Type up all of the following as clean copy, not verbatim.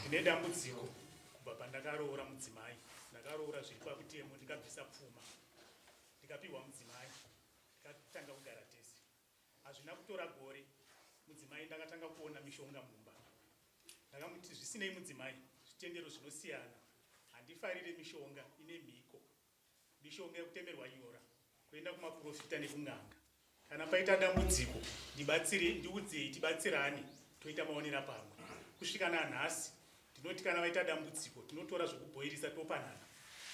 Ndine dambudziko kubva pandakaroora mudzimai. Ndakaroora zviri pakutemo, ndikabvisa pfuma, ndikapiwa mudzimai, ndikatanga kugara tese. Hazvina kutora gore, mudzimai ndakatanga kuona mishonga mumba. Ndakamuti zvisinei mudzimai, zvitendero zvinosiyana, handifarire mishonga ine mhiko, mishonga yekutemerwa nyora, kuenda kumaprofita nekung'anga. Kana paita dambudziko, ndiudzei, tibatsirane, toita maonera pamwe. Kusvika nanhasi, ndinoti kana vaita dambudziko, tinotora zvokubhoirisa topanana,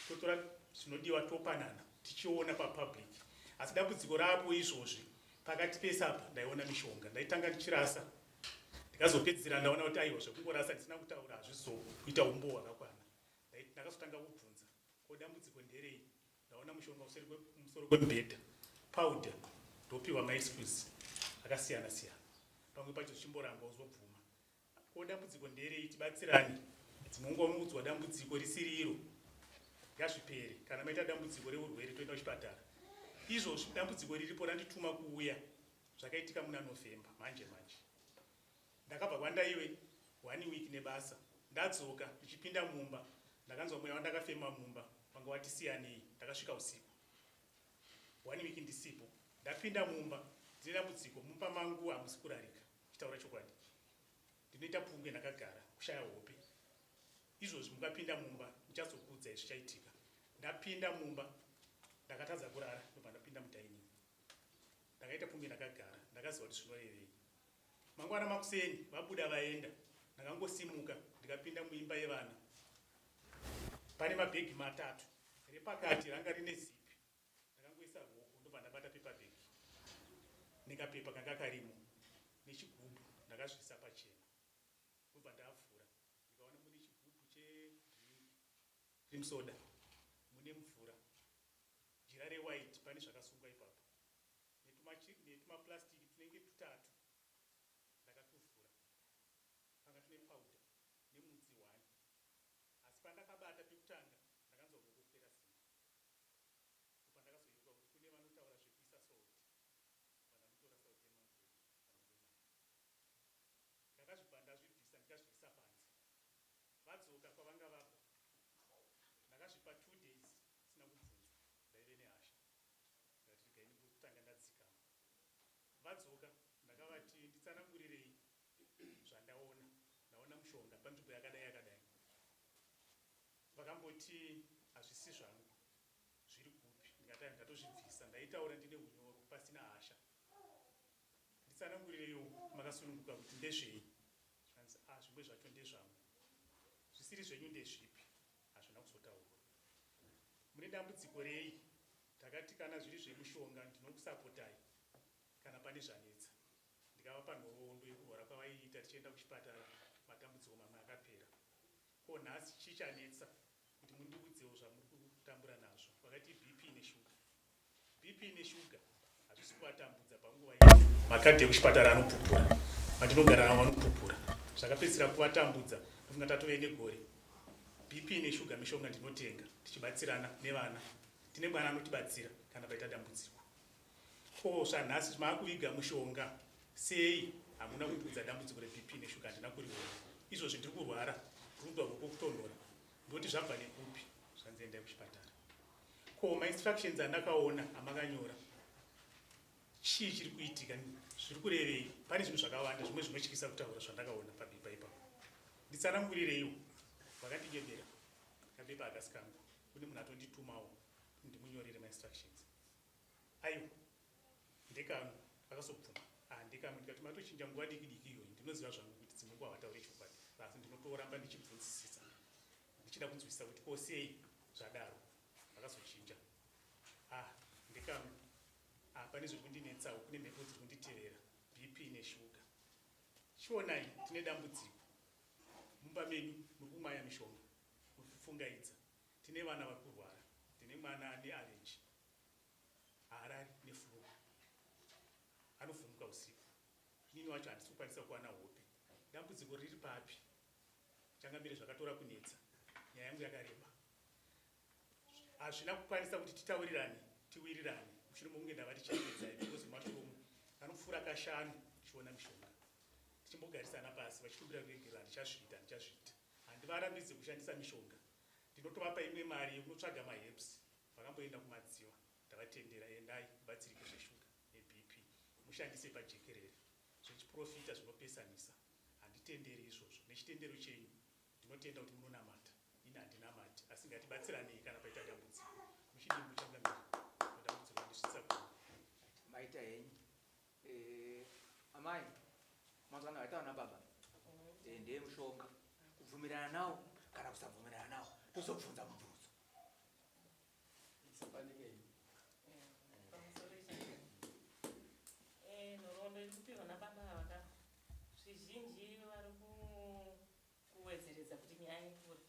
totora zvinodiwa topanana, tichiona papublic. Asi dambudziko rapo izvozvi, pakati pesapa ndaiona mishonga, ndaitanga ndichirasa, ndikazopedzisira ndaona kuti aiwa zvekungorasa ndisina kutaura hazvizokuita umbo hwakakwana. Ndakazotanga kubvunza, ko dambudziko nderei? Ndaona mushonga useri kumusoro kwemubhedha, powder, ndopiwa maexcuse akasiyana siyana. Pamwe pacho zvichimboramba uzobvuma. Ko dambudziko nderei? Tibatsirane. Dzinongoudzwa dambudziko risiri iro, ngazvipere. Kana maita dambudziko reurwere toenda kuchipatara. Izvozvi dambudziko riripo randituma kuuya, zvakaitika muna November manje. Ndakabva kwandaiwe 1 week nebasa, ndadzoka ndichipinda mumba, ndakanzwa mweya wandakafema mumba wanga wati siyanei. Ndakasvika usiku 1 week ndisipo, ndapinda mumba, ndine dambudziko mumba mangu hamusi kurarika. Chitaura chokwadi, ndinoita pfungwe ndakagara, kushaya hope. Izvozvi mukapinda mumba, ndichazokuudzai zvichaitika. Ndapinda mumba, ndakatadza kurara, ndobva ndapinda mudhainingi. Ndakaita pfungwe ndakagara, ndakaziva kuti zvinorevei. Mangwana makuseni, vabuda vaenda, ndakangosimuka, ndikapinda muimba yevana. Pane mabhegi 3, repakati ranga rine zipi. Ndakangoisa ruoko, ndobva ndabata pepabhegi, nekapepa kanga karimo, nechigubhu, ndakazvisa pachena. Ndobva ndavhura, ndikaona mune chigubhu checream soda, mune mvura, jira rewhite, pane zvakasungwa ipapo, netumapurasitiki tunenge 3. Ndakatuvhura, panga tune powder nemudzi 1. Asi pandakabata pekutanga, ndakanzwa ruoko kupera simba. Ndopandakazoiruka kuti kune vanotaura zvekuisa salt. Vandamutora salt yemamvuri ndakazvibva ndazvibvisa ndikazviisa panze. Vadzoka kwavanga vabva, ndakazvipa 2 days sina kubvunzwa, ndaive nehasha. Ndakati regai ndimbotanga ndadzikama. Vadzoka, ndakavati nditsanangurirei zvandaona. Ndaona mushonga panzvimbo yakadai yakadai. Vakamboti hazvisi zvangu, zviri kupi? Ndikati ndatozvibvisa, ndaitaura ndine unyoro pasina hasha. Nditsanangurirei, makasununguka kuti ndezvei? Zvimwe zvacho ndezvangu, zvisiri zvenyu ndezvipi? Hazvina kuzotaurwa. Mune dambudziko rei? Ndakati kana zviri zvemushonga ndinokusapotai kana pane zvanetsa. Ndikavapa nhoroondo yekurwara kwavaiita tichienda kuchipatara, matambudziko mamwe akapera. Ko nhasi chichanetsa kuti mundiudzewo zvamuri kutambura nazvo. Vakati BP neshuga. BP neshuga hazvisi kuvatambudza panguva iyi. Makadhi ekuchipatara anopupura, mandinogara navo anopupura. Zvakapedzisira kuvatambudza, ndofunga tatove negore. BP neshuga mishonga ndinotenga, tichibatsirana nevana. Tine mwana anotibatsira kana paita dambudziko. Ko zvanhasi maakuviga mushonga, sei hamuna kundiudza dambudziko reBP neshuga? Handina kuriona. Izvozvi ndiri kurwara, kurudwa ruoko kutonhora, ndoti zvabva nekupi? Zvanzi endai kuchipatara. Ko mainstructions andakaona amakanyora, chii chiri kuitika? Zviri kurevei? Pane zvinhu zvakawanda, zvimwe zvinotyisa kutaura zvandakaona papepa ipapo. Nditsanangurirei. Vakandiyebera kapepa akasikangu, kune munhu atonditumawo ndimunyorere mainstructions. Aiwa, ndekano vakazobvuma. Ndekano ndikati matochinja nguva diki diki iyoyi, ndinoziva zvangu kuti dzimwe nguva havatauri chokwadi, asi ndinotoramba ndichibvunzisisa, ndichida kunzwisisa kuti ko sei zvadaro. Vakazochinja. Ndekano pane zviri kundinetsawo, kune mhepo dziri kunditevera, BP neshuga. Chionai, tine dambudziko mumba medu, muri kumwaya mishonga, muri kufungaidza. Tine vana vari kurwara, tine mwana ane allergy, haarari neflu, anovhumuka usiku. Inini wacho handisi kukwanisa kuwana hope. Dambudziko riri papi? Changamire zvakatora kunetsa, nyaya yangu yakareba. Hazvina kukwanisa kuti titaurirane, tiwirirane. Mushure mokunge ndava tichiedzai, because mashomu anopfuura kashanu tichiona mishonga. Tichimbogarisana pasi, vachikumbira kuregerera, ndichazviita. handivarambidzi kushandisa mishonga. Ndinotovapa imwe mari yekunotsvaga maherbs. Vakamboenda kumadziva ndavatendera, endai mubatsirike zveshuga neBP, mushandise pajekerere zvichiprofita zvinopesanisa. Handitenderi izvozvo. Nechitendero chenyu ndinotenda kuti munonamata, ini handinamati, asi ngatibatsiranei kana paita dambudziko. Muchidii muchangamiri dambudziko randisvitsa kuno maita henyu amai mazwana vaitaona baba ndiye mushonga kubvumirana nawo kana kusabvumirana nawo tozobvunza mubvunzo nhoroondo iri kupirwa nababa ava zvizhinji vari kuwedzeredza kuti nyaya ikure.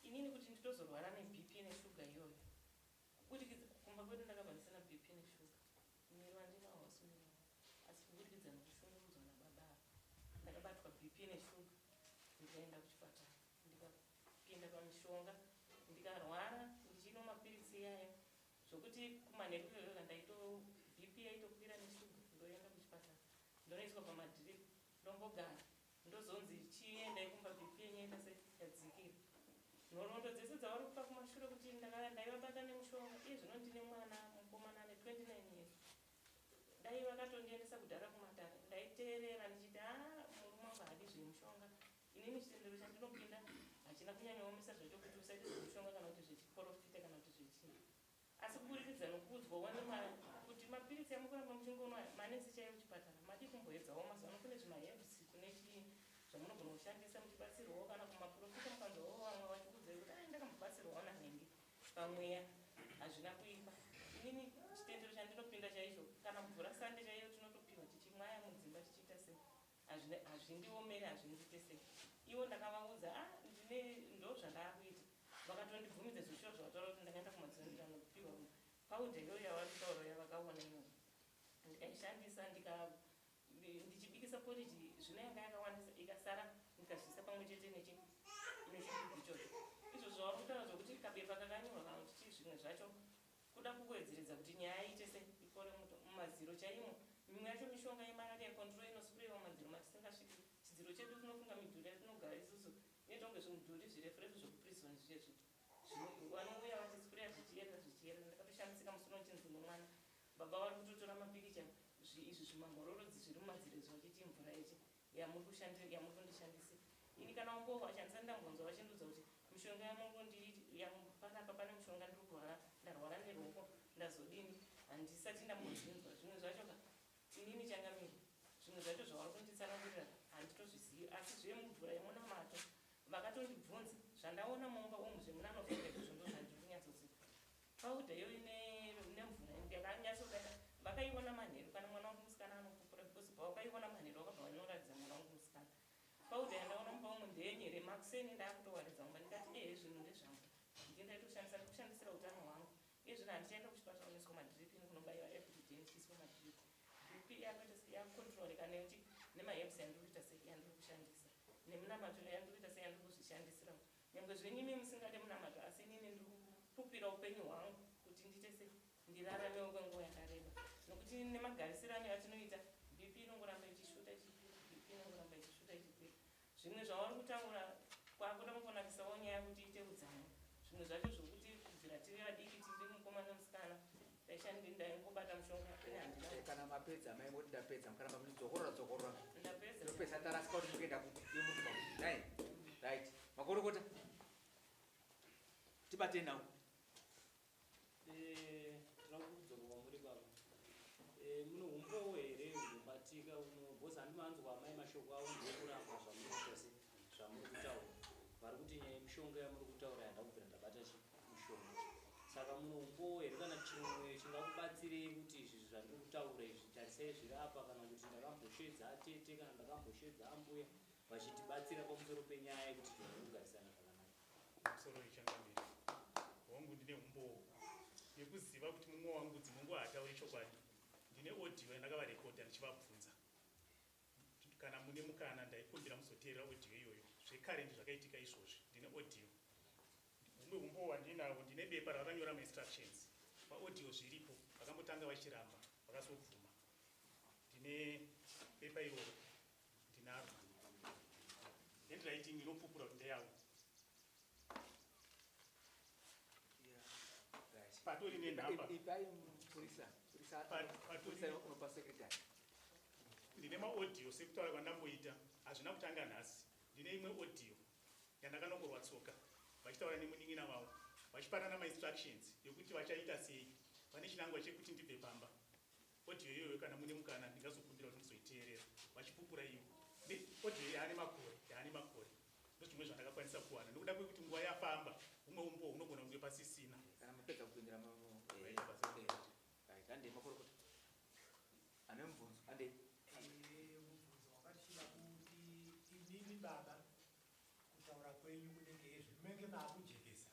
Inini kuti nditozorwara neBP neshuga iyoyo kubudikidza kumba kwedu ndakabvaisa naBP neshuga mwiri wandinawo wasimirawo, asi kubudikidza nekushungurudzwa nababa ava ndakabatwa BP neshuga ndikaenda kuchipatara ndikapinda pamishonga ndikarwara ndichino mapiritsi iyayo zvokuti kumanheru iyoyo ndaito BP yaitokwira neshuga ndoenda kuchipatara ndonoiswa pamadhiripi ndombogara ndozonzi chiendai kumba BP yenyu yaita seyadzikira. Nhoroondo dzese dzavari kupa kumashure kuti ndaivabata nemushonga iye zvino ndine mwana mukomana ne29 years dai vakatondiendesa kudhara kumatare ndaiteerera ndichiti murume wangu hadi zvemushonga. Inini chitendero chandinopinda hachina kunyanyaomesa zvacho kuti usaite zvemushonga kana kuti zvechiprofita kana kuti zvechii, asi kuburikidza nokuudzwawo kuti mapiritsi amukuramba muchingonwa manesi chaivo kuchipatara madi kumboedzawo mazano kune zvimaherbs kune chii zvamunogona kushandisa muchibatsirwawo kana kumaprofita mukanzwawo vamwe vachikudzai kuti ndakambobatsirwawo nanenge pamweya hazvina kuipa. Inini chitendero chandinopinda chaizvo kana mvura sande chaiyo tinotopiwa tichimwaya mudzimba tichiita sei, hazvindiomeri hazvindiite sei. Ivo ndakavaudza ndo zvandaakuita vakatondibvumidza zvisho zvavataura kuti ndakaenda kumadziva ndikanopiwa paudha iyoyo yavari kutaura yavakaona iyoyo ndikaishandisa ndichibikisa poriji zvino yanga yakawandisa ikasara ndikazvisa pamwe chete nechigubhu ichocho. Izvo zvavari kutaura zvokuti kabepa kakanyorwa kana kuti zvimwe zvacho kuda kuwedzeredza kuti nyaya iite sei ikore mumadziro chaimo. Mimwe yacho mishonga yemararia control inospreyiwa mumadziro matisingasviki. Chidziro chedu tinofunga midhuri yatinogara isusu inoita kunge zvimudhuri zvirefu zvokuprisoni zviye vanouya vachispreya zvichiyerera ndakatoshandisika musoro ndichinzi nomwana baba vari kutotora mapikicha izvi zvimamhororodzi zviri mumadziro izvo vachiti mvura yeche yamuri kundishandisira. Ini kana wambovashandisa ndambonzwa vachindudza kuti mishonga yamupanapa pane mushonga ndiri kurwara ndarwara neruoko ndazodini handisati ndambozvinzwa. Zvimwe zvacho inini changamiri zvimwe zvacho zvavari kunditsanangurira handitozvizivi, asi zvemumvura yemunamato vakatondibvunza zvandaona mumba umu zvemunanofunga izvozvo ndo zvandiri kunyatsoziva. Paudha iyo nemvura yakanyatsodaita vakaiona manheru kana mwana wangu musikana anopupura because pavakaiona manheru vakabva vanoratidza mwana wangu musikana. Paudha yandaona mumba umu ndeyenyere makuseni ndaakutowaridza mumba ndikati zvinhu ndezvangu ndindaitoshandisa ndikushandisira utano hwangu iye zvino handichaenda kuchipatara kunoiswa madhiripi nekunobayiwa epidijen chiiswa madhiripi BP yakontroleka nemaherbs yandiri kuita sei yandiri kushandisa nemunamato yandiri kuita sei yandiri kuzvishandisirawo. Nyangwe zvenyimi musingade munamato asi inini ndiri kupupira upenyu hwangu kuti ndiite sei ndiraramewo kwenguva yakareba nokuti nemagarisirano atinoita BP inongoramba ichishuta ichipira BP inongoramba ichishuta ichipira. Zvimwe zvavari kutaura kwakuda kungonakisawo nyaya kuti ite udzamu. Zvimwe zvacho zvokuti kubvira tiri vadiki tiri mukomana musikana ndaingobata mushonga kana mapedza maimoti ndapedza mukaramba muchidzokorora ndapedza ndopesa tarasika kuti mukuenda kuyemuruba nai right makorokota tibate nawo tinokudzorwa muri baba muno umbowo here unobatika bhozi handimanzwa amai mashoko avo ndokuramba zvamuri kuita se zvamuri kutaura vari kuti nyaya yemishonga yamuri kutaura yandakubvira ndabata mishonga saka muno umbowo here kana chimwe chingakubatsirei kuti izvi zvandiri kutaura izvi tarisai zvirapa kana kuti ndakamboshedza atete kana ndakamboshedza ambuya vachitibatsira pamusoro penyaya yekuti tinokugarisana zvakanaka. musoro ichangamiri hongu ndine umbowo nekuziva kuti mumwe wangu dzimungu hatauri chokwadi. Ndine audio yandakavarekodha ndichivabvunza kana mune mukana ndaikumbira muzoteerera audio iyoyo zvekare ndizvakaitika izvozvi. Ndine audio humwe umbowo wandinawo ndine bepa ravakanyora mainstructions paaudio zviripo vakambotanga vachiramba vakazobvuma. Ndine bepa iroro ndinaro handwriting inopupura kuti ndeyavo patori nenhamba ipai mupurisa unopa sekretary ndine maaudio sekutaura kwandamboita hazvina kutanga nhasi. Ndine imwe audio yandakanongorwa tsoka vachitaura nemunin'ina wavo vachipanana mainstructions yekuti vachaita sei. Pane chinangwa chekuti ndibve pamba. Audio iyoyo kana mune mukana ndingazokumbira kuti muzoiteerera vachipupura ivo. Audio yaane makore ndozvimwe zvandakakwanisa kuwana nokuda kwekuti nguva yafamba umwe umbo unogona kunge pasisina. kana mapedza kupindira ande makorokota ane mubvunzo ande mubvunzo wakashira kuti inini baba kutaura kwenyu kunenge zvinenge maakujekesa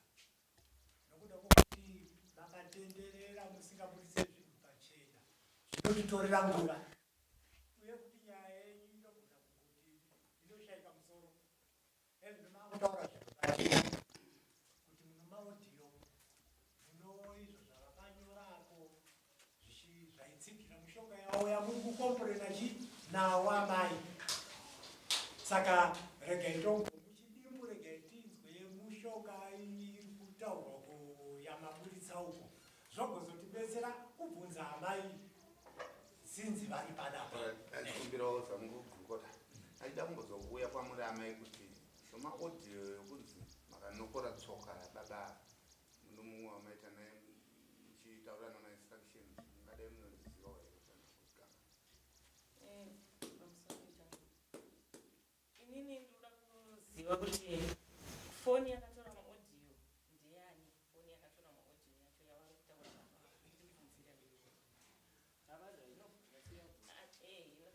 nokuda kwokuti makatenderera musingabudise zvinhu pachena zvinotitorera nguva uye kuti nyaya yenyu inogona kungoti inoshayika musoro ezvino maakutaura zvinhu pachena kuti muno maodhiyo muno izvo zvavakanyorako zvaitsigira mushonga yavo yamuri kukomporena nawo amai. Saka regai tongo muchidimbu regai tinzwe mushonga iri kutaurwa yamaburitsa uko zvogozotibetsera kubvunza amai sinzi vari padapa. Achikumbirawo zvamungogurukota achida kumbozouya kwamuri amai kuti shoma audio yokunzi makanokora tsoka baba munomumwe wamaita naye muchitaura namainstructions mungadai munorizivawo here kana kusikama. Inini ndoda kuziva kuti foni yakatora maaudio ndeyani. Foni yakatora maaudio yacho yavari kutaura ndibvunzira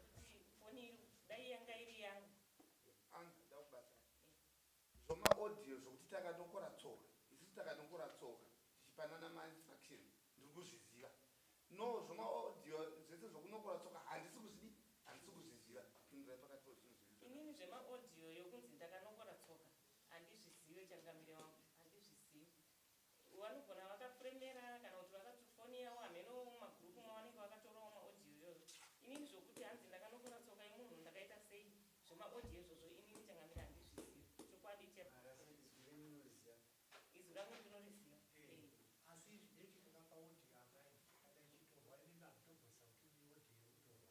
nokuti foni dai yanga iri yangu. Anzida kubata zvoma audio zvokuti takanokora tsoka isusu takanokora tsoka tichipanana mainstruction ndiri kuzviziva. No zvoma audio zvese zvokunokora tsoka handisi kuzviziva. Pindurai pakati pezvinhu zviri. Inini zvemaaudio yokunzi ndakanokora tsoka handizvizive. Changamire wangu handizvizivi. Vanogona vakafuremera kana kuti vakati foni yavo hameno mumagurupu mavanenge vakatorawo maaudio iyoyo. Inini zvokuti hanzi ndakanokora tsoka yemunhu ndakaita sei zvemaaudio izvozvo inini Changamire handizvizivi. Chokwadi chepa izwi rangu ndinoriziva. Asi zvinechikuda paudhiyo amai kana ichitorwa inenge hazvitogosisa kuti iodhiyo irikutorwa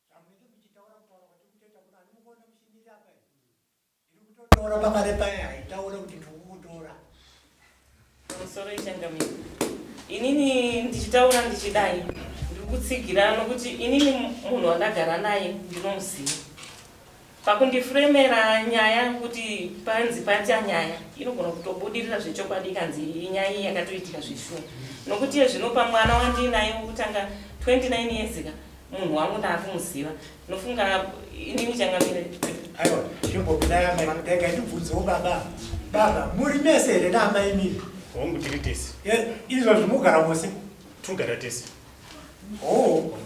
zvamwete muchitaura kutaura kwati kutoita kuti ani mukuona muchiniri apa iri kutotaura pakare paya haitaure kuti ndikukutora Musoro Changamire. Inini ndichitaura ndichidai ndiri kutsigira nokuti inini munhu wandagara naye ndinomuziva. Pakundifuremera nyaya kuti panzi pata nyaya inogona kutobudirira zvechokwadi kanzi inyaya yakatoitika zvishoma. Nokuti zvinopa mwana wandinaye wokutanga 29 years munhu wangu ndaakumuziva. Nofunga inini Changamire. aiwa zvimbopinaya mai ndega ndibvunzewo baba muri mese here naamai miri hongu tiri tese. izvozvi mugara mose Togara tese. hongu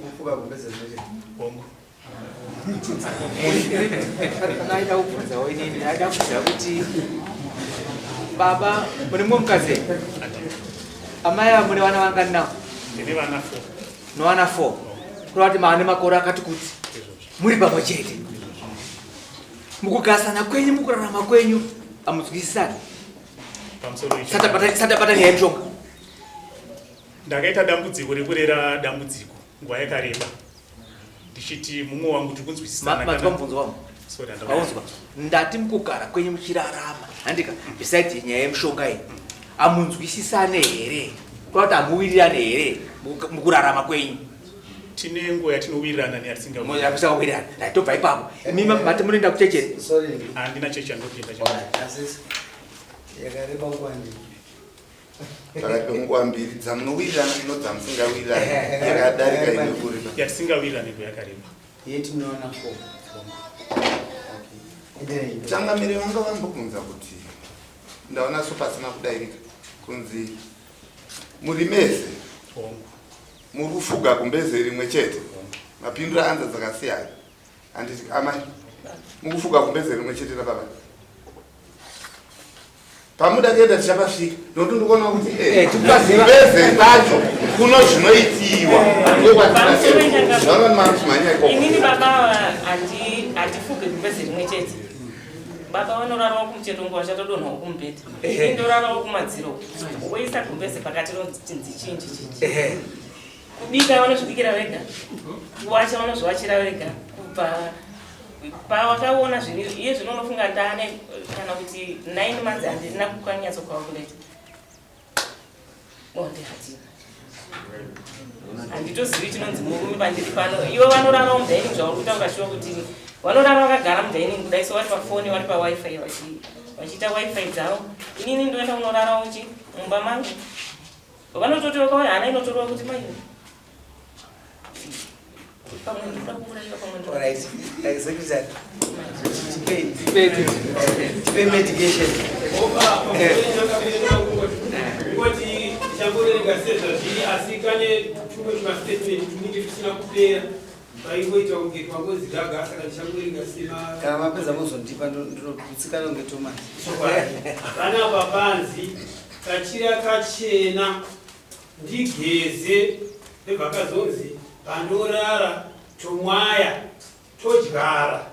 naida kubvunzawo inini naida kuziva kuti baba mune mumwe mukazi amai ava mune vana vangani nawo? Ndine vana 4. Novana 4 kureva kuti maane makore akati kuti muri pamwe chete mukugasana kwenyu mukurarama kwenyu amunzwisisani Pamusoro satabata nyaya yemushonga. ndakaita dambudziko rekurera dambudziko nguva yakareba ndichiti mumwe wangu tiri kunzwisisana. Madzwa mubvunzo wangu aunzwa ndati mukugara kwenyu muchirarama handika besides nyaya yemushonga iyi amunzwisisane here kureva kuti hamuwirirane here mukurarama kwenyu? Tine nguva yatinowirirana neyatisingawiri. yakusakawirirana ndaitobva ipapo mimi mati munoenda kuchechere handina chechi andopinda. yakareba kwandi Pakati penguva mbiri dzamunowirirana nodzamusingawirirana yakadarika ine kuripa. Yatisingawirirane nguva yakareba. yetinoona 4 Changamire vanga vambobvunza kuti ndaona so pasina kudairika kunzi muri mese Hongu. muri kufuga kumbeze rimwe chete. Mapinduro anza dzakasiyana. Handiti amai mukufuga kumbeze rimwe chete nababa. Pamuda kuenda tichapasvika nokuti ndikuona kuti kumbeze kwacho kuno zvinoitiwa. Inini baba hatifuge kumbeze rimwe chete. baba vanorarawo kumucheto nguva chatodonhawo kumubhedha ini ndorarawo kumadziro woisa gumbeze pakati ronzi chinji kubika vanozvibikira vega kuwacha vanozviwachira vega kubva pawakaona zvinhu iye zvino unofunga ndane kana kuti 9 months handina kukanyatso kwakuleta bonde hatina handitozivi chinonzi murume pandiri pano ivo vanorarawo mudhaining zvauri kutaura shiwa kuti vanorara vakagara mudhaining kudai so vari pafoni vari pawifi vachiita wifi dzavo inini ndoenda kunorarawo chi mumba mangu vanototi vakauya hana inotorwa kuti maini pamwe ndoda kuuraiwa pamwe tipe medication kuti tichangorega sezva zviri asi kane tumwe tumastatement tunenge tusina kupera vaingoita kunge twangozi gaga saka tichangorega sema kana mapedza mozondipa ndinotsikana kunge tomasi vana papanzi kachira kachena ndigeze nebvakazonzi panorara tomwaya todyara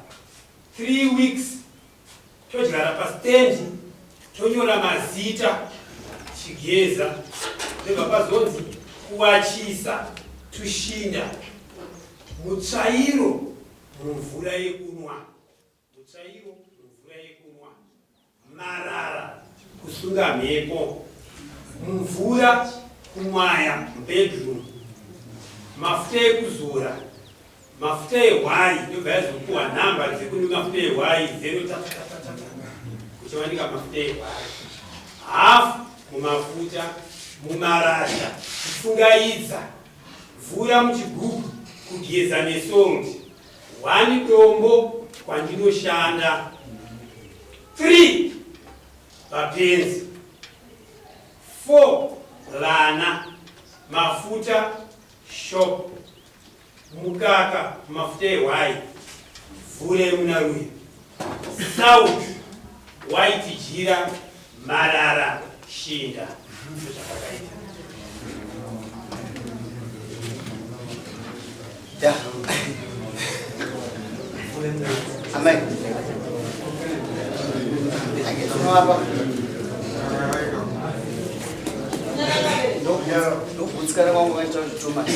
3 weeks todyara pastendi tonyora mazita chigeza nebva pazonzi kuwachisa tushinda mutsvairo mumvura yekunwa marara kusunga mhepo mumvura kumwaya bedroom mafuta ekuzora mafuta ehwai ndobva yazopuwa nhamba dzekuni mafuta ehwai 0 kuchiwanika mafuta ehwai hafu mumafuta mumarasha kufungaidza mvura muchigubhu kugeza nesongi 1 dombo kwandinoshanda 3 papenzi 4 lana mafuta shop mukaka mafuta ehwai mvura yemunaruya south white jira marara shinda zvakaita amai angetonowapa ndokutsikana kwangu kaita kuti Thomas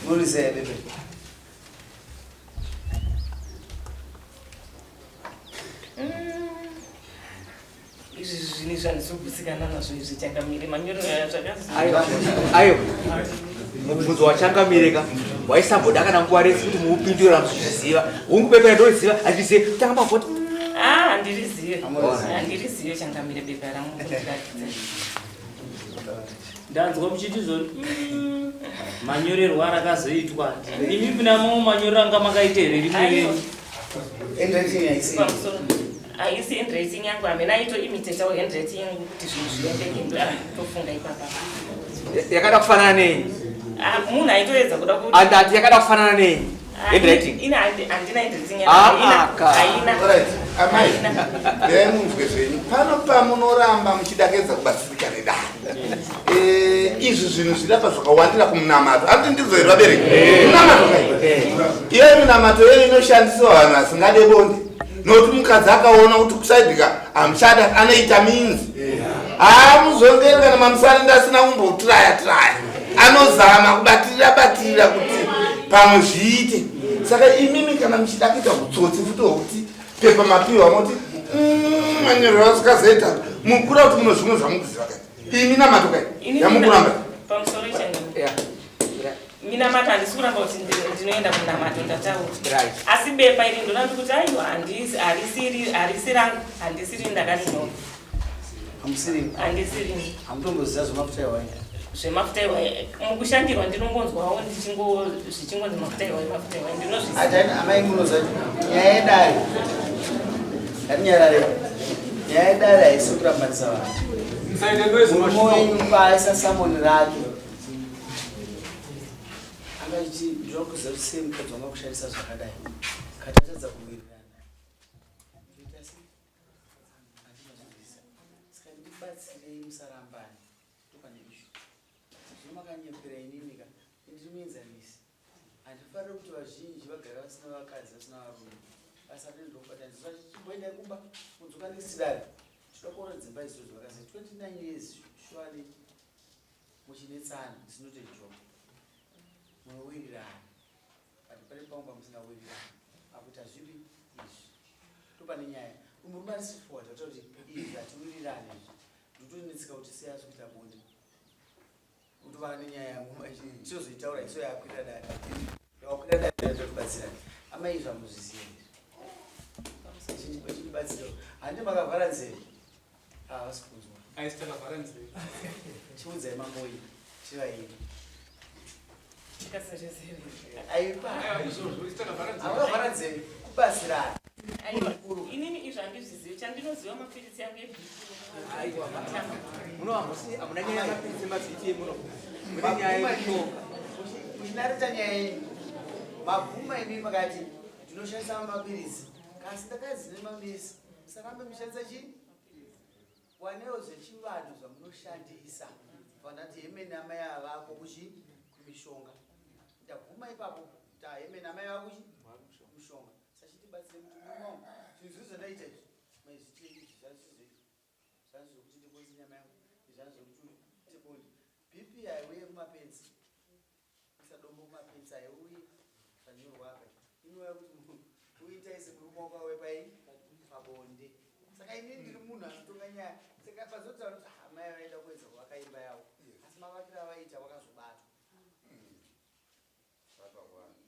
munoriza bebe izvi zvini zvandizogutsikana nazvo izvi changamire manyoro ayo mubvunzo wachangamireka waisamboda kana nguva rese kuti muupindura muzviziva ungupepera ndoriziva handizive tanga mavoti handirizive changamire beba ramukuratidza ndanzwa muchiti zvoni manyorerwo arakazoitwa imi pina mamwe manyorero anga makaita here rimwe haisi handwriting yangu hamena aitoimitetawo handwriting yangu kuti zvinhu zviendeke tofunga ipapa yakada kufanana nei munhu aitoedza kuda kuti andati yakada kufanana nei handwriting ina handina handwriting haina amai dai munzwe zvenyu pano pamunoramba muchidakedza kubatsirika nedare izvi zvinhu zvirapa zvakawandira kumunamato ati ndizvo vabereki munamato iyoyo minamato iyoyo inoshandisiwa vanhu asingade bonde nokuti mukadzi akaona kuti kusaidika hamuchada anoita minzi haamuzongeri kana mamusari ndasina kumbotiraya anozama kubatirira kuti pamwe zviite saka imimi kana muchida kuita utsotsi futi hwokuti pepa mapiwa moti manyorero asikazoita mukura kuti muno zvimwe zvamukuziva kai imi namato kai yamukuramba pamusoro minamato handisi kuramba kuti ndinoenda kunamato ndataura asi bepa iri ndona ndikuti aiwa harisi rangu handisiri ndakaninoa handisiri hamutomboziva zvemafuta ehwai zvemafuta ehwai mukushandirwa ndinongonzwawo zvichingonzi mafuta ehwai ndinozviziva atani amai munoziva nyaya yedare hatinyarare nyaya yedare haisi kurambanisa vanhu mumoimba aisa samoni racho angachiti ndinokuziva kuti sei mukadzi wanga kushandisa zvakadai katatadza kuwirirana saka ndibatsirei musarambani topaneizvo zvomakanyepera inimika ndiri muenzanisi handifariri kuti vazhinji vagara vasina vakadzi vasina varume asatendokubata chimboenda kumba kunzoka ndisidari tinokona dzimba izvozvo vakasa 29 years surely muchinetsana zvinoti njoka munowirirana but pane pamwe pamusingawirirana akuti hazvipi izvi topane nyaya murume ari straightforward atoti izvi hatiwirirane izvi ndotonetseka kuti seyazi kuita bonde kutova nenyaya yangu chizozoitaura iso yakwira dada yakwira dada totibatsirana amai zvamuzviziva chichibatsira handi makavhara nzeve vasikunzwa aisitakavhara nzeve chiudzai mamoi chivaini avakavhara nzeve kubatsirana inini izvo handizvizivi chandinoziva mapirisi yangu hamuna nyaya yamapirisi emabhiti emuno mune nyaya yemushonga muchinarita nyaya yenyu mabvuma inini makati ndinoshandisa mapirisi kasi ndakazine mamisi sarambe mushandisa chii wanewo zvechivanhu zvamunoshandisa vandati hemeni amai avako kumishonga ndabvuma ipapo tahemeni amai vako kumishonga sachitibatsire kuti munomo zvinhu zvizondaita izvi maizvitiei zvanzizokuti ndikonzi nyama yangu zvanzizokuti tebondi bp haiuye kumapenzi isadombo kumapenzi haiuye zvanyorwaka inouya kuti uitaise murume wakawe pai pabonde saka ini ndiri munhu anotonga nyaya saka pazotaura kuti amai vaida kuedza kuvakaimba yavo asi mavakira vaita vakazobatwa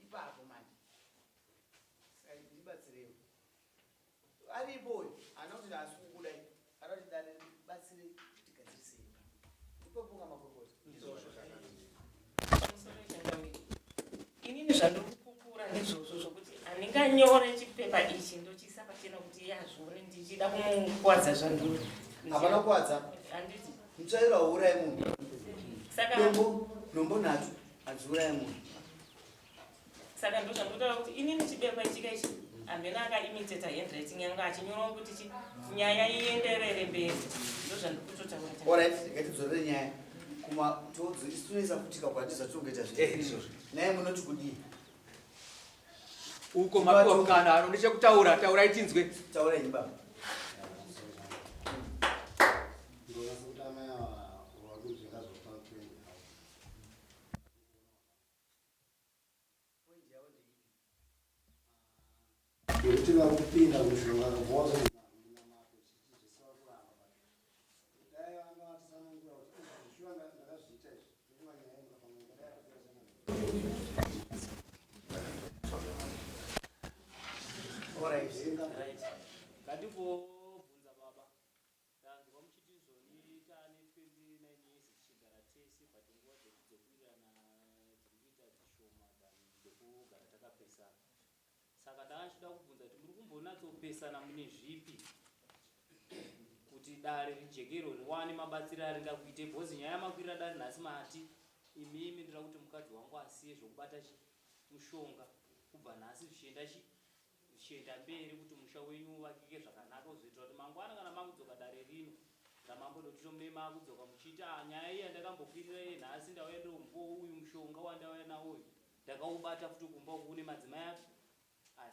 ipapo manje saka ndibatsirewo aripo ana kuti asi kukudai anoti dare batsire tigadzirisei ipoponga makorokota inini zvandokupupura ndizvozvo zvokuti handinganyore chipepa ichi ndochisa pachena kuti yazvone ndichida kumukuwadza zvanduri hapana kuwadza handiti mutsvairo hauurai munhu saka nombo nhatu hadziurai munhu saka ndo zvandotaura kuti inini chipepa ichika ichi handina akaimiteta handwriting yangu achinyorawo kuti nyaya ienderere mberi ndo zvandikutotaura orit ngatidzorere nyaya kumatodzinoisa kutika kwatiza tongeta zvinhu naye munoti kudii uko mapokana ano ndechekutaura taurai tinzwe taurai baba Kuti vakupinda mushonga vozo ngatimbobvunza baba ndanzwa muchiti izvoni taane 29 years tichigara tese but nguva dzekuwirirana dzirikuita dzishoma dzekugara takapesana saka ndachida kubvunza kuti muri kumbonatsopesana mune zvipi kuti dare rijekero riwane mabatsiro aringakuite bhozi nyaya yamakwirira dare nhasi mati imimi ndira kuti mukadzi wangu asiye zvokubata mushonga kubva nhasi zvichienda mberi kuti musha wenyu uvakike zvakanaka uzoita kuti mangwana kana makudzoka dare rino ramambodotitombema kudzoka muchiti nyaya iyi yandakambokwirira yenhasi ndauya ndombo uyu mushonga wandauya nauyu ndakaubata futi kumba uku une madzimai ake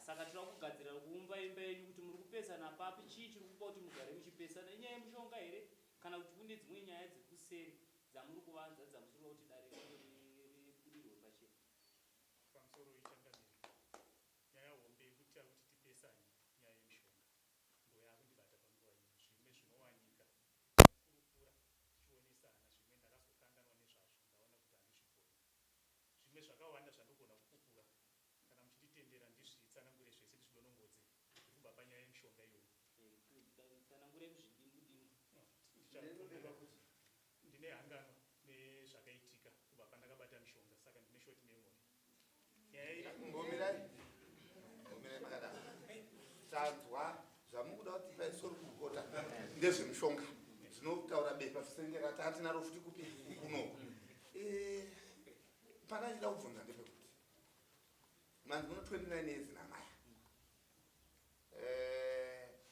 saka tira kugadzira kuumba imba yenyu kuti muri kupesana papi chii chiri kupa kuti mugare muchipesana inyaya yemushonga here kana kuti kune dzimwe nyaya dziri kuseri dzamuri kuvanza dzamusiri kuti dare ribudirwe pachena pamusoro ichangamiri nyaya hombe yekuita kuti tipesane nyaya yemushonga ndoyakundibata panguva ino zvimwe zvinowanika kurukura tichionesana zvimwe ndakazokanganwa nezvazvo ndaona kuti handizvikoni zvimwe zvakawanda zvandogona kupupura kana muchititendera ndizvitsanangure zvese ndizvidonongodze kubva panyaya yemushonga iyoyo tsanangure muzvidimbu ndichakutonga kuti ndine hangano nezvakaitika kubva pandakabata mushonga saka ndine short memory nyaya mbomirai makadaro tanzwa zvamukuda kuti paisori kugota ndezvemushonga zvinotaura bepa zvisengera tatinaro futi kupi kunoko pana chida kubvunza ndepekuti manzi muno 29 years namaya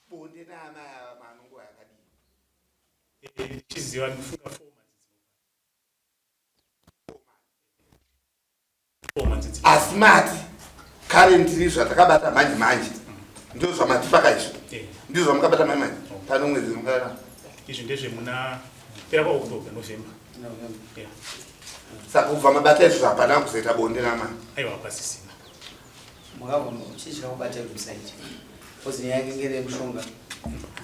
bonde naamaya manongo yakadii chiziva ndinofunga 4 months asi mati currently zvatakabata manje manje Ndio zvamatipaka izvo. Ndio zvamukabata mai pano mwedzi ungararama. Izvi ndezvemuna pera kwaOctober November. Saka kubva mabata izvo hapana kuzoita bonde namai. Aiwa hapasisina. Mwakabva muchichira kubata website. Kozi nyaya ngengere mushonga.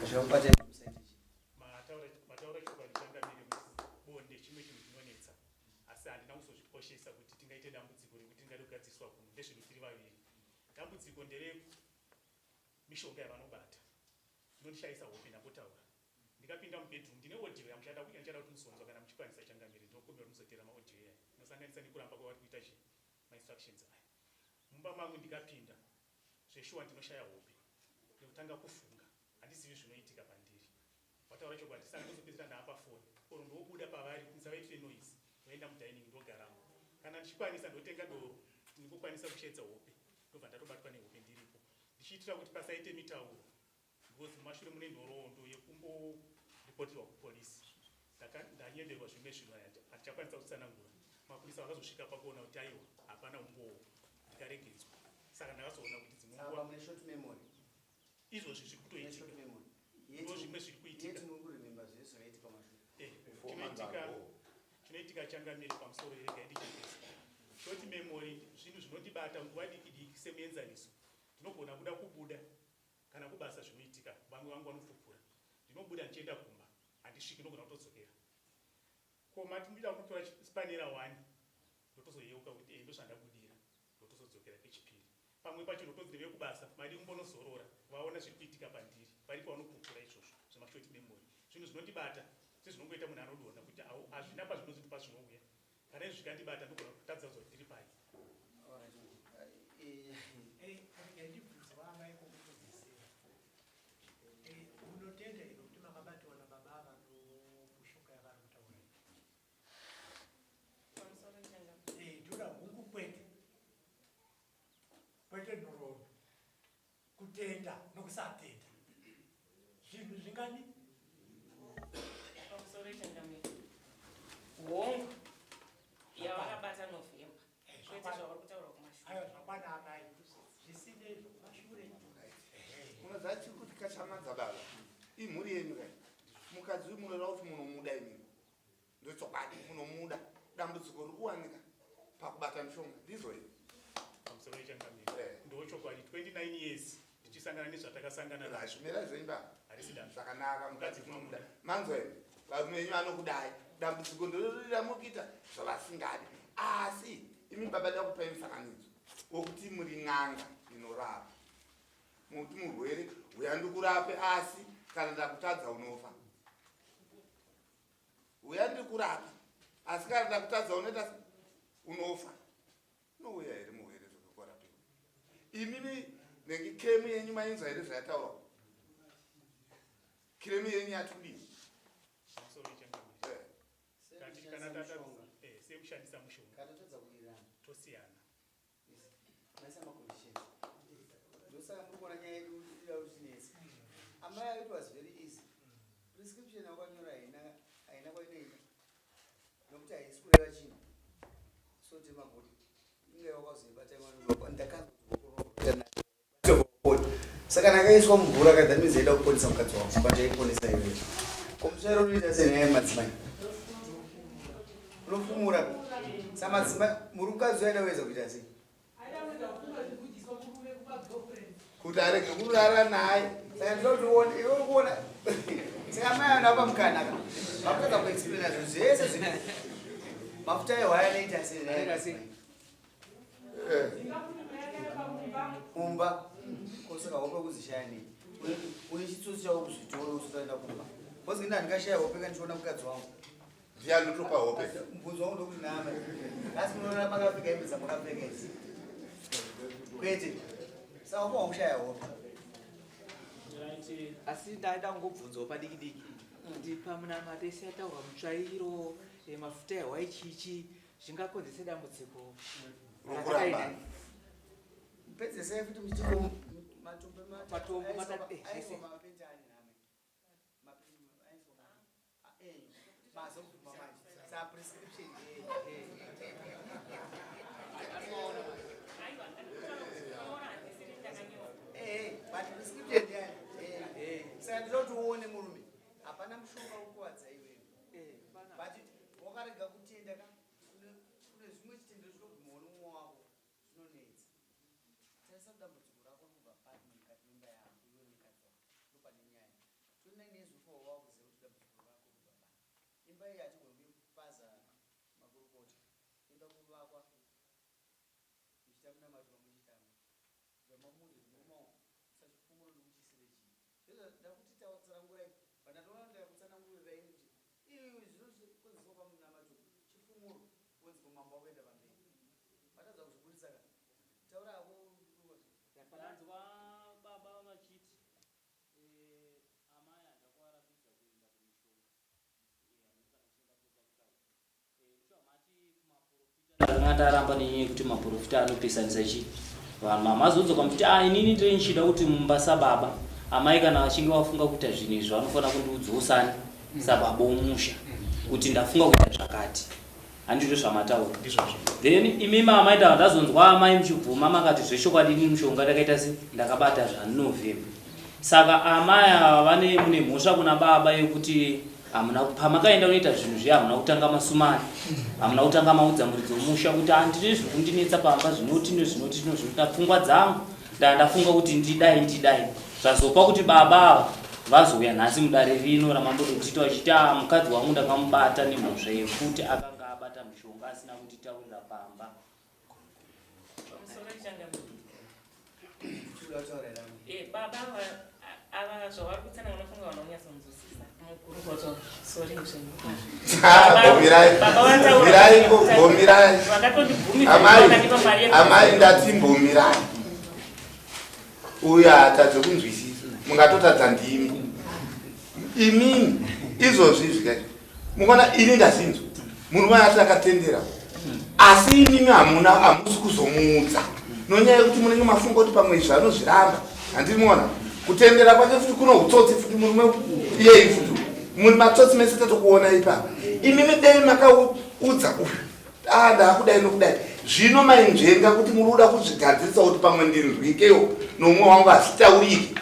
Zvakubata website. Mataura chokwadi changamire bonde chimwe chinhu chinonetsa. Asi handina kuzozvikoshesa kuti tingaite dambudziko rekuti tingade kugadziswa kuno ndezvedu tiri vaviri. Dambudziko ndere mishonga yavanobata. Inondishayisa hope ndakotaura. Ndikapinda mubedroom ndine audio yamuchada kuti musonzwa kana muchikwanisa changamire ndinokumbira muzotera maaudio aya. Inosanganisa nekuramba kwavari kuita ma-instructions aya. Mumba mangu ndikapinda zveshuwa ndinoshaya hope ndokutanga kufunga handizivi zvinoitika pandiri. Wataura chokwadi saka ndozopedzera ndaapa foni oro ndobuda pavari musavaitire noise ndoenda mudining ndogaramo. Kana ndichikwanisa ndotenga doro ndingokwanisa kushaidza hope ndobva ndatobatwa nehope ndiripo ndichiitira kuti pasaite mitauro because mumashure mune nhoroondo yekumborepotirwa kupolisi. Ndanyenderwa zvimwe zvinhu hatichakwanisa kutsanangura. Mapurisa vakazosvika pakuona kuti aiwa hapana umboo ndikaregedzwa. Saka ndakazoona kuti dzinonguva izvozvi zviri kutoitika ndo zvimwe zviri kuitika chinoitika changamire pamusoro yegaidijekesi. Short memory zvinhu zvinondibata nguva diki diki semuenzaniso. Ndinogona kuda kubuda kana kubasa zvinoitika vamwe vangu vanopfupfura ndinobuda ndichienda kumba handisviki ndogona kutodzokera. Koma tinoda kutora spanera 1 ndotozoyeuka kuti ndozvandabudira ndotozodzokera kechipiri. Pamwe pacho ndotodzireve kubasa mari kumbonozorora vaona zviri kuitika pandiri pari pavanopfupfura izvozvo zvemashort memory. Zvinhu zvinondibata sezvinongoita munhu anodonha kuti hazvina pazvinozipa zvinouya kana izvi zvikandibata ndogona kutadza kuti tiri pai. Unotenda ino kuti makabatiwa nababa ava nomushonga yavari kutaura ndoda hungu kwete nhoroondo kutenda nokusatenda zvinhu zvingani pamusoro changamire hongu yavakabata November kwete zvavari kutaura kumashure. aiwa zvakwana amai zvisine zvokumashure. Unoziva chiri kuti kachamadza baba imhuri yenyu kai mukadzi uyu munoda kuti munomuda imini ndochokwadi munomuda dambudziko riri kuwanika pakubata mishonga ndizvo here. Pamusoro yechangamire ndochokwadi 29 years tichisangana nezvatakasangana nazvo zvimera zveimba harisi dambudziko zvakanaka mukadzi munomuda manzwa here varume venyu vanokudai dambudziko ndororira mukuita zvavasingadi asi imi baba da kupai mufananidzo wokuti muri n'anga inorapa muti murwere uya ndikurape asi kana ndakutadza unofa. Uya ndikurape asi kana ndakutadza unoita unofa. Nouya here murwere zvakakorapiwa imimi nekiremu yenyu mainzwa here zvayataura kiremu yenyu yatudii. pamusoro yechangamire kati kana tata sekushandisa mushonga tosiyana. Ndosaka muri kuona nyaya yedu ida kuchinesa. Amai it was very easy. Prescription yakanyora haina kwainoita nokuti haisi kureva chinhu so temagoti inge wakazoibata saka ndakaiswa mumvura kadhamizi aida kuponesa mukadzi wangu kwachaiponesa iyoyo komusoro unoita senyaya yemadzimai unofumura samadzimai muri mukadzi waida kuwedza kuita sei kuti arege kurara naye. Saka ndinotiona iwe kuona saka mai anapa mukanaka makutadza kuexplaina zvinhu zvese zvine mafuta ehwaya anoita sei kumba kosaka hope kuzishaya nei une chitsotsi chavo kuzvitoro usotaenda kumba kozi ina ndingashaya hope kandichiona mukadzi wangu ndianotopa hope mubvunzo wangu ndokuti nama asi munoona makapfeka hembe dzamakapfeka idzi kwete saka kuwa kushaya hope. Asi ndaida kungobvunzawo padiki diki kuti pamunamata ese yataurwa mutsvairo mafuta ehwaichichi zvingakonzese dambudziko rokuramba pedzesei futi muchitiko matombo matatu prescription but hapana mushonga ukuwadza iwewe but wakarega kutenda ka kune zvimwe chitendo chinoguma nomumwe wako zvinonetsa tarisa dambudziko rako kubva pari mukati memba yako iwe mukadzi wako ndopane nyaya tona nezufa wakuziva kuti dambudziko rako kubva pari imba iyi hatigoni kupaza makurukota inoda kuvakwa muchita kunamatwa muchitama zvamamuri zvinomao sachipfumo ndokuchisire chii ndakuti tawatsanangurai vandatoona ndakutsanangurirai kuti zvinokonzeswa pamunamato chifumuro konzwa mambo akuenda pamberi vatadza kuzvibudisa ka taurako ndanzwa baba vachiti amai hatakuvaratidza kuenda kumishonga taramba nenyaya yekuti maprofita anopesanisa chii vanhu mamazodzoka muti inini ndiri ndichida kuti mumba sababa amai kana vachinge vafunga kuita zvinhu izvi vanofanira kundiudzosani sababa womusha kuti ndafunga kuita zvakati handizvo zvamataura then imi mamaita ndazonzwa amai muchibvuma makati zveshokwadi mushonga ndakaita se ndakabata zvanovhemba saka amai ava vane mune mhosva kuna baba yekuti pamakaenda unoita zvinhu zviya hamuna kutanga masumari hamuna kutanga maudza muridzi womusha kuti handine zviri kundinetsa pamba zvinotino pfungwa dzangu ndafunga kuti ndidai zvazopa kuti baba ava vazouya nhasi mudare rino ramambodotita vachiti mukadzi wangu ndakamubata nemhosva yekuti akanga abata mushonga asina kutitaurira pamba. Baba ava zvavari kutsananga unofunga vanhu vanonyatsomunzwisisa mugurukoto sori amai ndatimbomirai uyo hatadze kunzwisisa mungatotadza ndimi imini izvozvi zvikai mukaona ini ndazinzwa murume ati akatendera asi imimi hamusi kuzomuudza nonyaya yekuti munenge mafunga kuti pamwe zvanozviramba handimona kutendera kwake futi kuno utsotsi futi murume iyei futi muri matsotsi mese tatokuona ipapa imimi dei makaudza uyu ndakudai nokudai zvino mainzvenga kuti muri kuda kuzvigadzirisa kuti pamwe ndirwikewo nomwe wangu asitaurike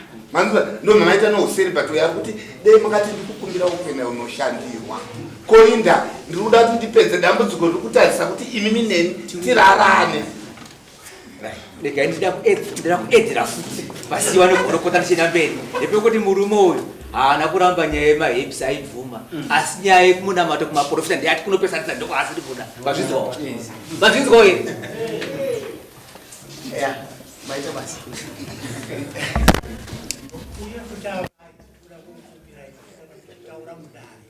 ndo mamaita nouseri but yari kuti dei makati ndikukumbira kuenda unoshandirwa koinda ndiri kuda kuti ndipedze dambudziko riri kutarisa kuti imimi neni tirarane ndega ndida kuedzera futi vasiwa nogorokota ndichienda mberi nepekuti murume uyu haana kuramba nyaya yemahepsi aibvuma asi nyaya yekumunamato kumaprofita ndiyati kunopesanisa ndoko asi ndibuda mazvinzwa here maita basi uye kuti avai kuda kukumirai kutaura mudare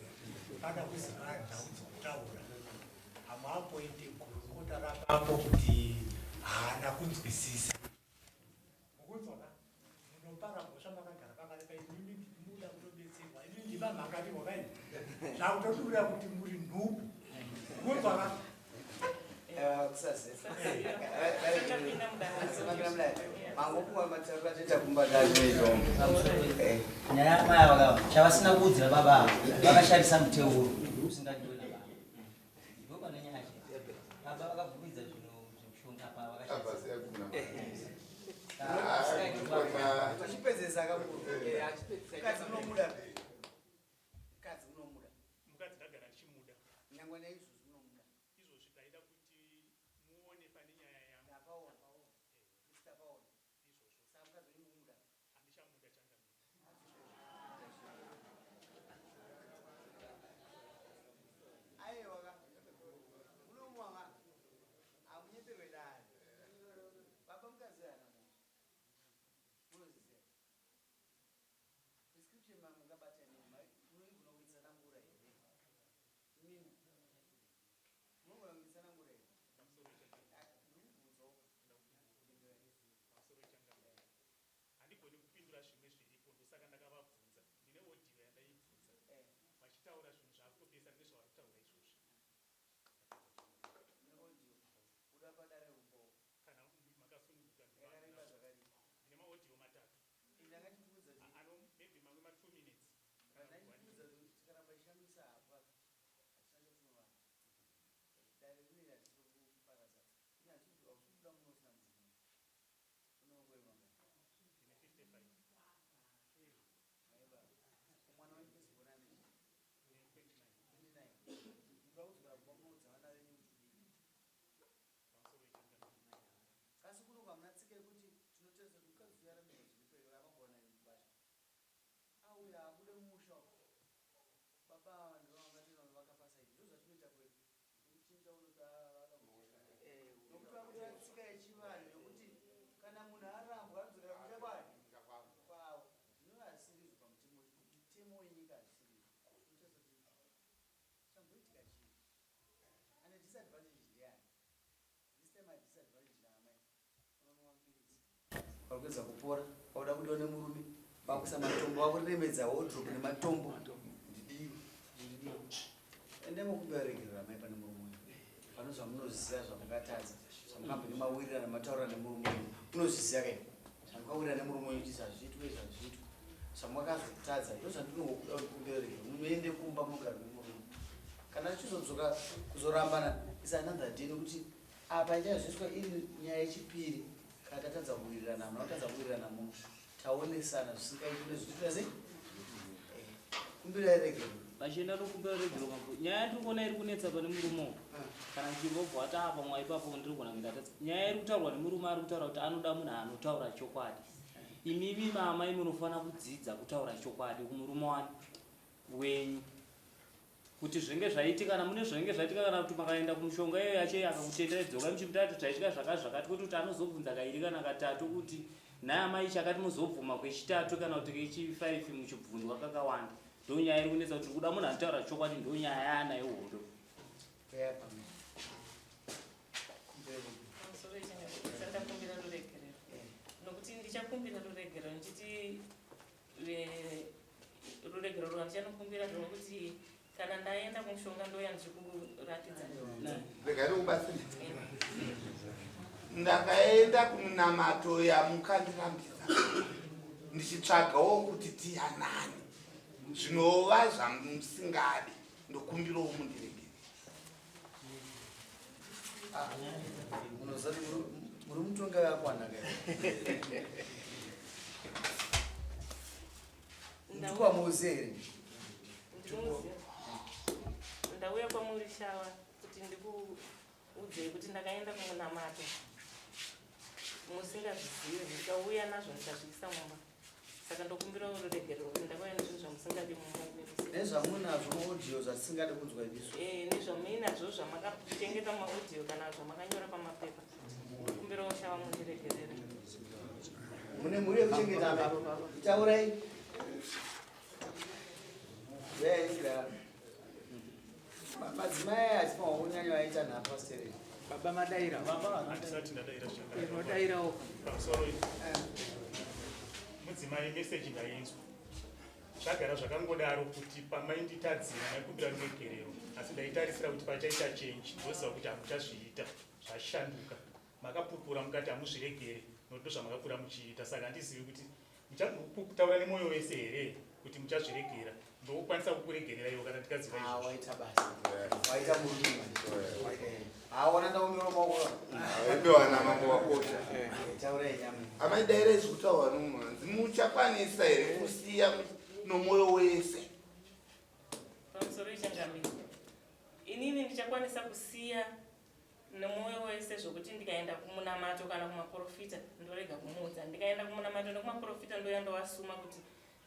pada kuzivara nhau dzokutaura hamapoindi gurukota rapapo kuti haana kunzwisisa mukunzwaka munopara mhosva makagara pakati paimimi muda kutobetserwa ini ndima mhangariwo kai zvakutodurira kuti muri nhubu mukunzwaka nyaya amai vakava chavasina kuudzira baba avo vakashandisa muteuro usingadioina baba ndopane nyaya baba vakabvumidza zvinhu zvemushonga pa vakachipedzesa kakadzi unomuda mukadzi ndagara ndichimuda nyangwe naizvozvi unomuda izvozvi ndaida kuti muone pane nyaya yangu ndapaona isitapaona izvozvo saka mukadzi unomuda handichamuda changa aiwaka unomwanga amunyeperwe dani baba mukadzi ana munozizira prescription mamungabata nema munogona kuitsanangura here imimi munogona kuitsanangura here handigoni kupindura zvimwe zviripo ndosaka ndakavabvunza ndine odhiyo yandaibvunza vachitaura zvinhu zvakutopesa nezvavari kutaura izvozvi neaudio uda padare rumbo kana makasununguka yakareba zvakadii ndine maodhiyo matatu ndakachibvunza ano maybe mamwe ma2 minutes ndachibvunza kuti tikaramba chishamisa apa hatina chatinova dare rinoita tisiri kuparadza ina ausibuda munosina mudzimai unongori mangani ndine 55 mwana wachipesibonani uya abude musha baba ndo vangatena vakapasa izvo zvatunoita kuchinja unoti nokuti vakutora tsika yechivanhu yokuti kana munhu arambwa anodzokera kucha kwavo zvinova zvisiri pamutemo mutemo wenyika zvisiri chamboitika chii ane disadvantage ndeyani this time adisadvantage naamai unomamapirisi pakuedza kupora pauda kuti one murume pakuisa matombo akuremedza wodropu nematombo ndidiwa ende mukuberegerera mai pane murume pano zvamunoziva zvamakatadza zvamukambe nemawirira nemataura nemurume unozviziva kai zvamukawirira nemurume uchiti hazviitwe zvazviitwa zvamakazotadza ndo zvandinokuda kuti kuberegerera munoende kumba munogara nemurume kana achizodzoka kuzorambana is another day nokuti apa ichazviswa iri nyaya yechipiri kana tatadza kuwirirana munhu akatadza kuwirirana munhu taonesana zvisingaiti nezvitira sei kumbira iregero vachienda nokumbira regero mambo nyaya yandikuona iri kunetsa pane murume kana nchimbobva ataapa mwa ipapo ndirigona kuenda tatsa nyaya iri kutaurwa nemurume ari kutaura kuti anoda munhu anotaura chokwadi imimi mamai munofanira kudzidza kutaura chokwadi kumurume wani wenyu kuti zvinge zvaitika kana mune zvinenge zvaitika kana kuti makaenda kumushonga iyo yache akakutenderedzoka muchimutati zvaitika zvakati kuti anozobvunza kairi kana katatu kuti naye amai chakati muzobvuma kwechitatu kana kuti kechi5 muchibvunzwa kakawanda ndonyaya iri kunetsa kuti kuda munhu anotaura chokwadi ndonyaya yaana yehondo ndakumbira ruregerero nokuti ndichakumbira ruregerero ndichiti ruregerero rwandichanokumbira zvinokuti kana ndaenda kumushonga ndoya ndichikuratidza regai kubatsira ndakaenda kumunamato yamukandirambidza ndichitsvagawo kuti tiyanani zvinova zvamusingadi ndokumbirawo mundiregere munozati muri mutonga yakwana ndikwamuzi here ndauya kwamuri shawa kuti ndikuudzei kuti ndakaenda kumunamato musingazvizivi ndikauya nazvo ndikazviisa mumba saka ndokumbira ruregerero kuti ndakauya nezvinhu zvamusingadi mumba nezvamunazvo maaudio zvatisingadi kunzwa ibiso nezvamuinazvo zvamakachengeta maaudio kana zvamakanyora pamapepa ndokumbirawo shawa mundiregerere mune mhuri yekuchengeta taurai yaingira madzimai atifanwa kunyanya vaita nhapa sterei baba madaira handisati ndadaira zvakadairawo pamusoro mudzimai meseji ndainzwa zvagara zvakangodaro kuti pamainditadzira maikumbira ruregerero asi ndaitarisira kuti pachaita chenji ndoziva kuti hamuchazviita zvashanduka makapupura mukati hamuzviregere nokuti zvamakakwira muchiita saka handizivi kuti muchakutaura nemwoyo wese here kuti muchazviregera ndokukwanisa kukuregerera iwo kana ndikaziva waita basa waita murume hawana ndaumira maoko aipewana mambo wakota taurai nyama amaidaira izvekutaurwa nomwanzi muchakwanisa here kusiya nomwoyo wese pamusoro ichangamiri inini ndichakwanisa kusiya nemwoyo wese zvokuti ndikaenda kumunamato kana kumaprofita ndorega kumuudza ndikaenda kumunamato nekumaprofita ndoya ndovasuma kuti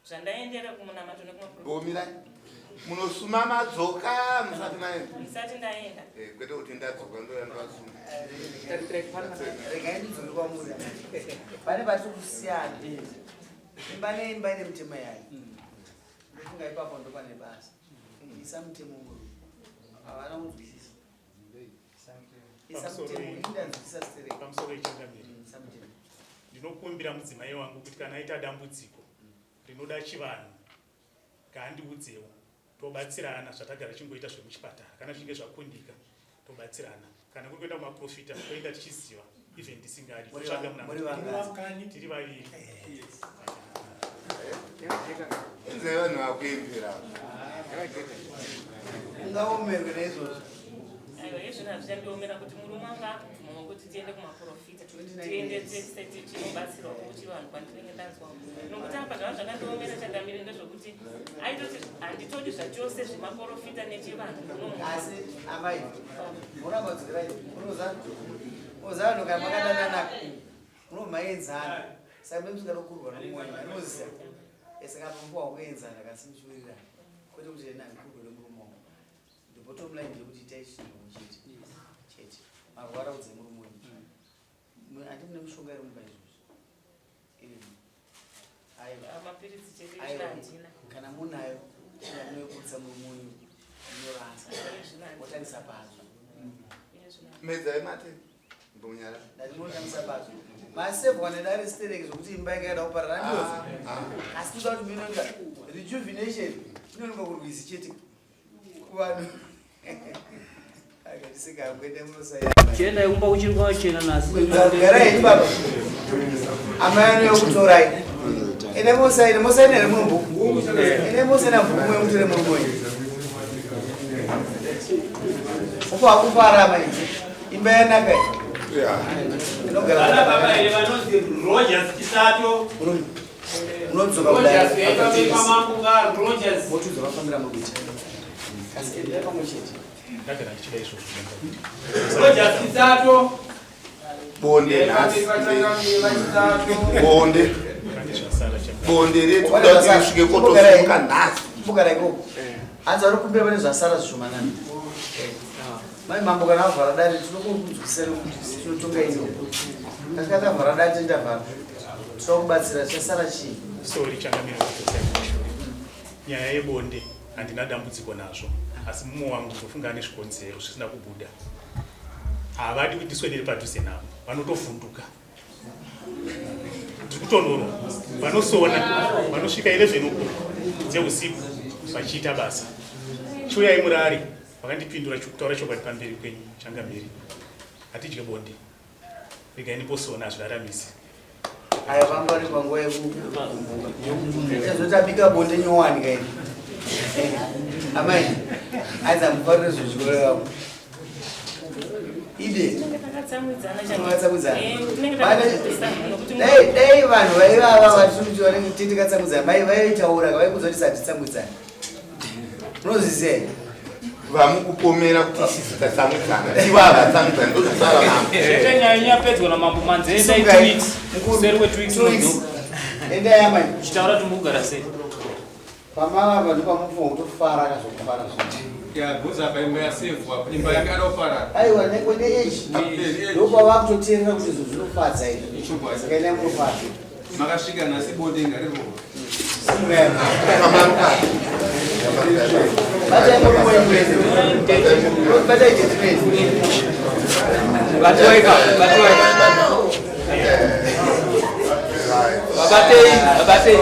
zvandaendera kumunamato nekumaprofita munosuma madzoka musati maenda musati ndaenda kwete kuti ndadzoka ndoya ndovasuma regai ndidzori kwamuri pane patiri kusiyana imba neimba ine mitemo yayo ndofunga ipapo ndo pane basa isa mutemo muru havana kunzwisisa pamusoro ichangamiri ndinokumbira mudzimai wangu kuti kana aita dambudziko rinoda chivanhu ngaandiudzewo tobatsirana zvatagara chingoita zvemuchipatara kana zvinge zvakundika tobatsirana kana kuri kuenda kumaprofita toenda tichiziva even ndisingadi totsvaga munhu tiri vaviri inzai vanhu vakuembera ungaomerwe naizvozvo izvino hazvichandiomera kuti murume anga akubvumawo kuti tiende kumaprofita tiende tese tichinobatsirwa kuti vanhu kwandinenge ndanzwa nokuti apa zvava zvakandiomera changamiri ndezvokuti aitoti handitodi zvachose zvemaprofita nechivanhu asi amai murambadzirai ozanhu kana makadananaka munomhaenzana saka memusinganokurwa nomwoyo anozisa esaka pambuwa kuenzana kasimuchiwirirana kwete kuti ena ndikugwele murumo the bottom line ndekuti itai chinhu chete chete marwara udze murumoni andi mune mishonga iri mumba izvozvo Mapiritsi chete aiwa handina. kana munayo munoyekutsa murumoni inorasa motangisa pazo medza yemate mbonyara ndatinotangisa pazo masevwa nedare stereki zvokuti imba yanga yada kuparara ndiozi asi toda kuti minoga rejuvenation inonoka kurwisi chete kuvanhu akatisikakwende chena yekumba kuchirwa chena nasi garai baba amai anoyokutorai ine mosaine mosaine remurumbu ine mosaine mvumwe mutore murumoi uko hakufara mai imba yanaka Ana baba ile vanonzi Rogers Chisato. unodzoka Rogers Mambuga Rogers. motudzoka famira mubiti kasi enda pamwe chete ndagara ndichida izvozvo Rogers Chisato. bonde nhasi bonde bonde retu kuda kuti risvike kotosumuka nhasi mbugara ikoko hanzi ari kumbira pane zvasara zvishomanani mai mambo kana avhara dare tinokuudzwisira kuti tinotonga ino kasika tavhara dare tindavhara tinoda kubatsira chasara chii sori changamira kutosaimashure nyaya yebonde handina dambudziko nazvo asi mumwe wangu ndofunga ane zvikonzero zvisina kubuda havadi kuti ndiswedere padhuze navo vanotovhunduka ndiri kutonoro vanosona vanosvika 11 dzeusiku vachiita basa chiuyai murari vakandipindura kutaura chokwadi pamberi kwenyu changamiri hatidye bonde regai ndimbosona hazviraramisi aya vangari panguva yekuzotabika bonde nyowani kaini amai aiza mufarire zvezvikorevavo ide dai vanhu vaivava vatiti tikatsamwidzana mai vaitaura kavaikuzoti satitsamwidzana unozviziva vamukupomera kuti isisi tatsamwidzana ivava tsamwidzana ndozvisara mambo nyaya inyapedzwa namambo manzenda 2 weeks kuseri kwe 2 weeks nodzo endai amai chitaura timbogara sei pamava ndopamufunga kutofara akazokufara zvoti Yaguza paimba yasevwa imba yake anoparara. aiwa nekwende echi ndopava kutoteerera kuti izvo zvinofadza izvo sakaina munofadza Makasvika nasi bonde ngarivo. Babatei.